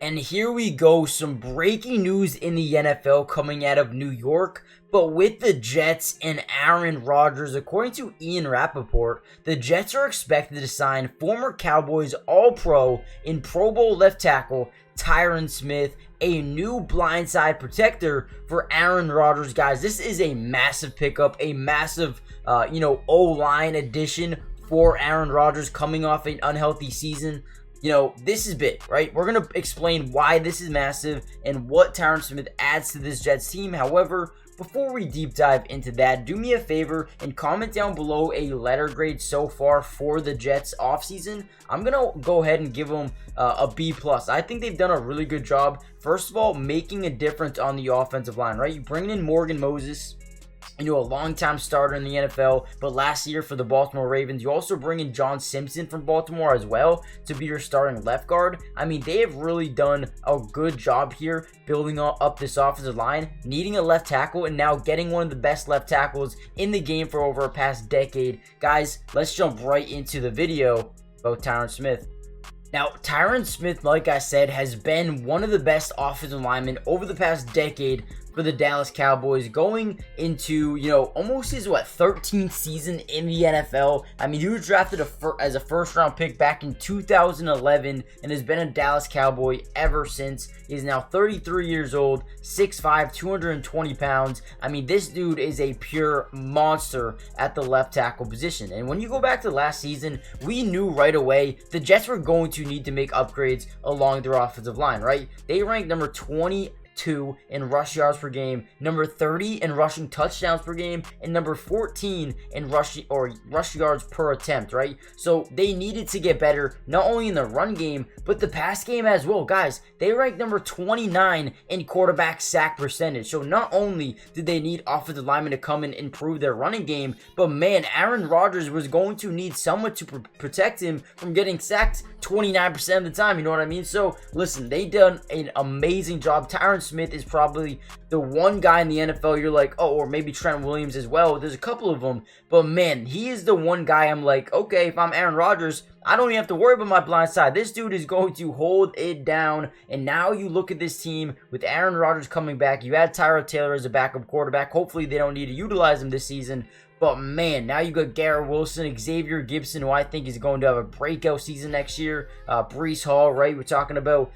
And here we go, some breaking news in the NFL coming out of New York, but with the Jets and Aaron Rodgers. According to Ian Rappaport, the Jets are expected to sign former Cowboys All-Pro in Pro Bowl left tackle Tyron Smith, a new blindside protector for Aaron Rodgers. Guys, this is a massive pickup, a massive, O-line addition for Aaron Rodgers coming off an unhealthy season. This is big, right? We're going to explain why this is massive and what Tyron Smith adds to this Jets team. However, before we deep dive into that, do me a favor and comment down below a letter grade so far for the Jets offseason. I'm going to go ahead and give them a B+. I think they've done a really good job, first of all, making a difference on the offensive line, right? You bring in Morgan Moses, a long-time starter in the NFL, but last year for the Baltimore Ravens. You also bring in John Simpson from Baltimore as well to be your starting left guard. I mean, they have really done a good job here building up this offensive line, needing a left tackle, and now getting one of the best left tackles in the game for over a past decade. Guys, let's jump right into the video about Tyron Smith. Now, Tyron Smith, like I said, has been one of the best offensive linemen over the past decade for the Dallas Cowboys, going into, almost his, 13th season in the NFL. I mean, he was drafted as a first-round pick back in 2011 and has been a Dallas Cowboy ever since. He's now 33 years old, 6'5", 220 pounds. I mean, this dude is a pure monster at the left tackle position. And when you go back to last season, we knew right away the Jets were going to need to make upgrades along their offensive line, right? They ranked number 22 in rush yards per game, number 30 in rushing touchdowns per game, and number 14 in rush yards per attempt, right? So they needed to get better, not only in the run game, but the pass game as well. Guys, they ranked number 29 in quarterback sack percentage. So not only did they need offensive linemen to come and improve their running game, but man, Aaron Rodgers was going to need someone to protect him from getting sacked 29% of the time, you know what I mean? So listen, they done an amazing job. Tyron Smith is probably the one guy in the NFL you're like, oh, or maybe Trent Williams as well. There's a couple of them, but man, he is the one guy I'm like, okay, if I'm Aaron Rodgers, I don't even have to worry about my blind side. This dude is going to hold it down. And now you look at this team with Aaron Rodgers coming back. You had Tyrod Taylor as a backup quarterback. Hopefully they don't need to utilize him this season. But man, now you got Garrett Wilson, Xavier Gibson, who I think is going to have a breakout season next year. Breece Hall, right? We're talking about,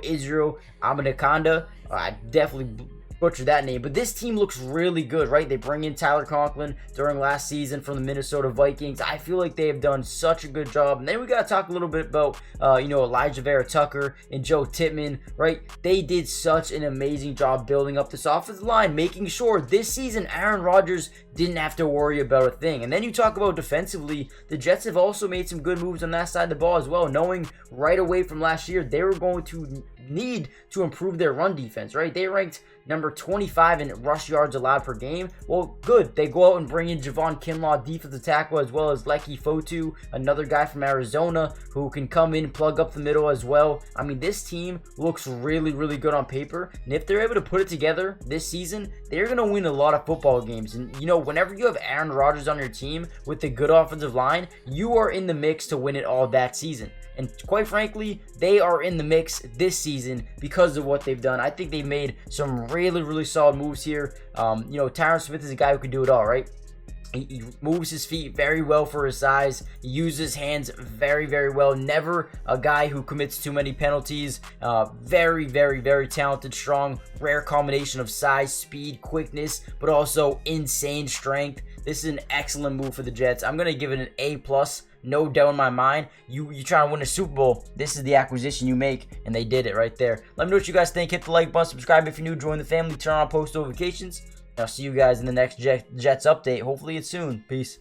Israel Abanikanda. I definitely butchered that name, but this team looks really good, right? They bring in Tyler Conklin during last season from the Minnesota Vikings. I feel like they have done such a good job. And then we got to talk a little bit about, Elijah Vera Tucker and Joe Tippmann, right? They did such an amazing job building up this offensive line, making sure this season Aaron Rodgers didn't have to worry about a thing. And then you talk about defensively, the Jets have also made some good moves on that side of the ball as well, knowing right away from last year they were going to need to improve their run defense, right? They ranked number 25 in rush yards allowed per game. Well, good. They go out and bring in Javon Kinlaw, defensive tackle, as well as Leki Fotu, another guy from Arizona who can come in, plug up the middle as well. I mean, this team looks really, really good on paper. And if they're able to put it together this season, they're going to win a lot of football games. And, whenever you have Aaron Rodgers on your team with a good offensive line, you are in the mix to win it all that season. And quite frankly, they are in the mix this season because of what they've done. I think they've made some really, really solid moves here. Tyron Smith is a guy who can do it all, right? He moves his feet very well for his size. He uses his hands very, very well. Never a guy who commits too many penalties. Very, very, very talented, strong, rare combination of size, speed, quickness, but also insane strength. This is an excellent move for the Jets. I'm going to give it an A+. No doubt in my mind. You trying to win a Super Bowl, this is the acquisition you make, and they did it right there. Let me know what you guys think. Hit the like button, subscribe if you're new, join the family, turn on post notifications. I'll see you guys in the next Jets update. Hopefully it's soon. Peace.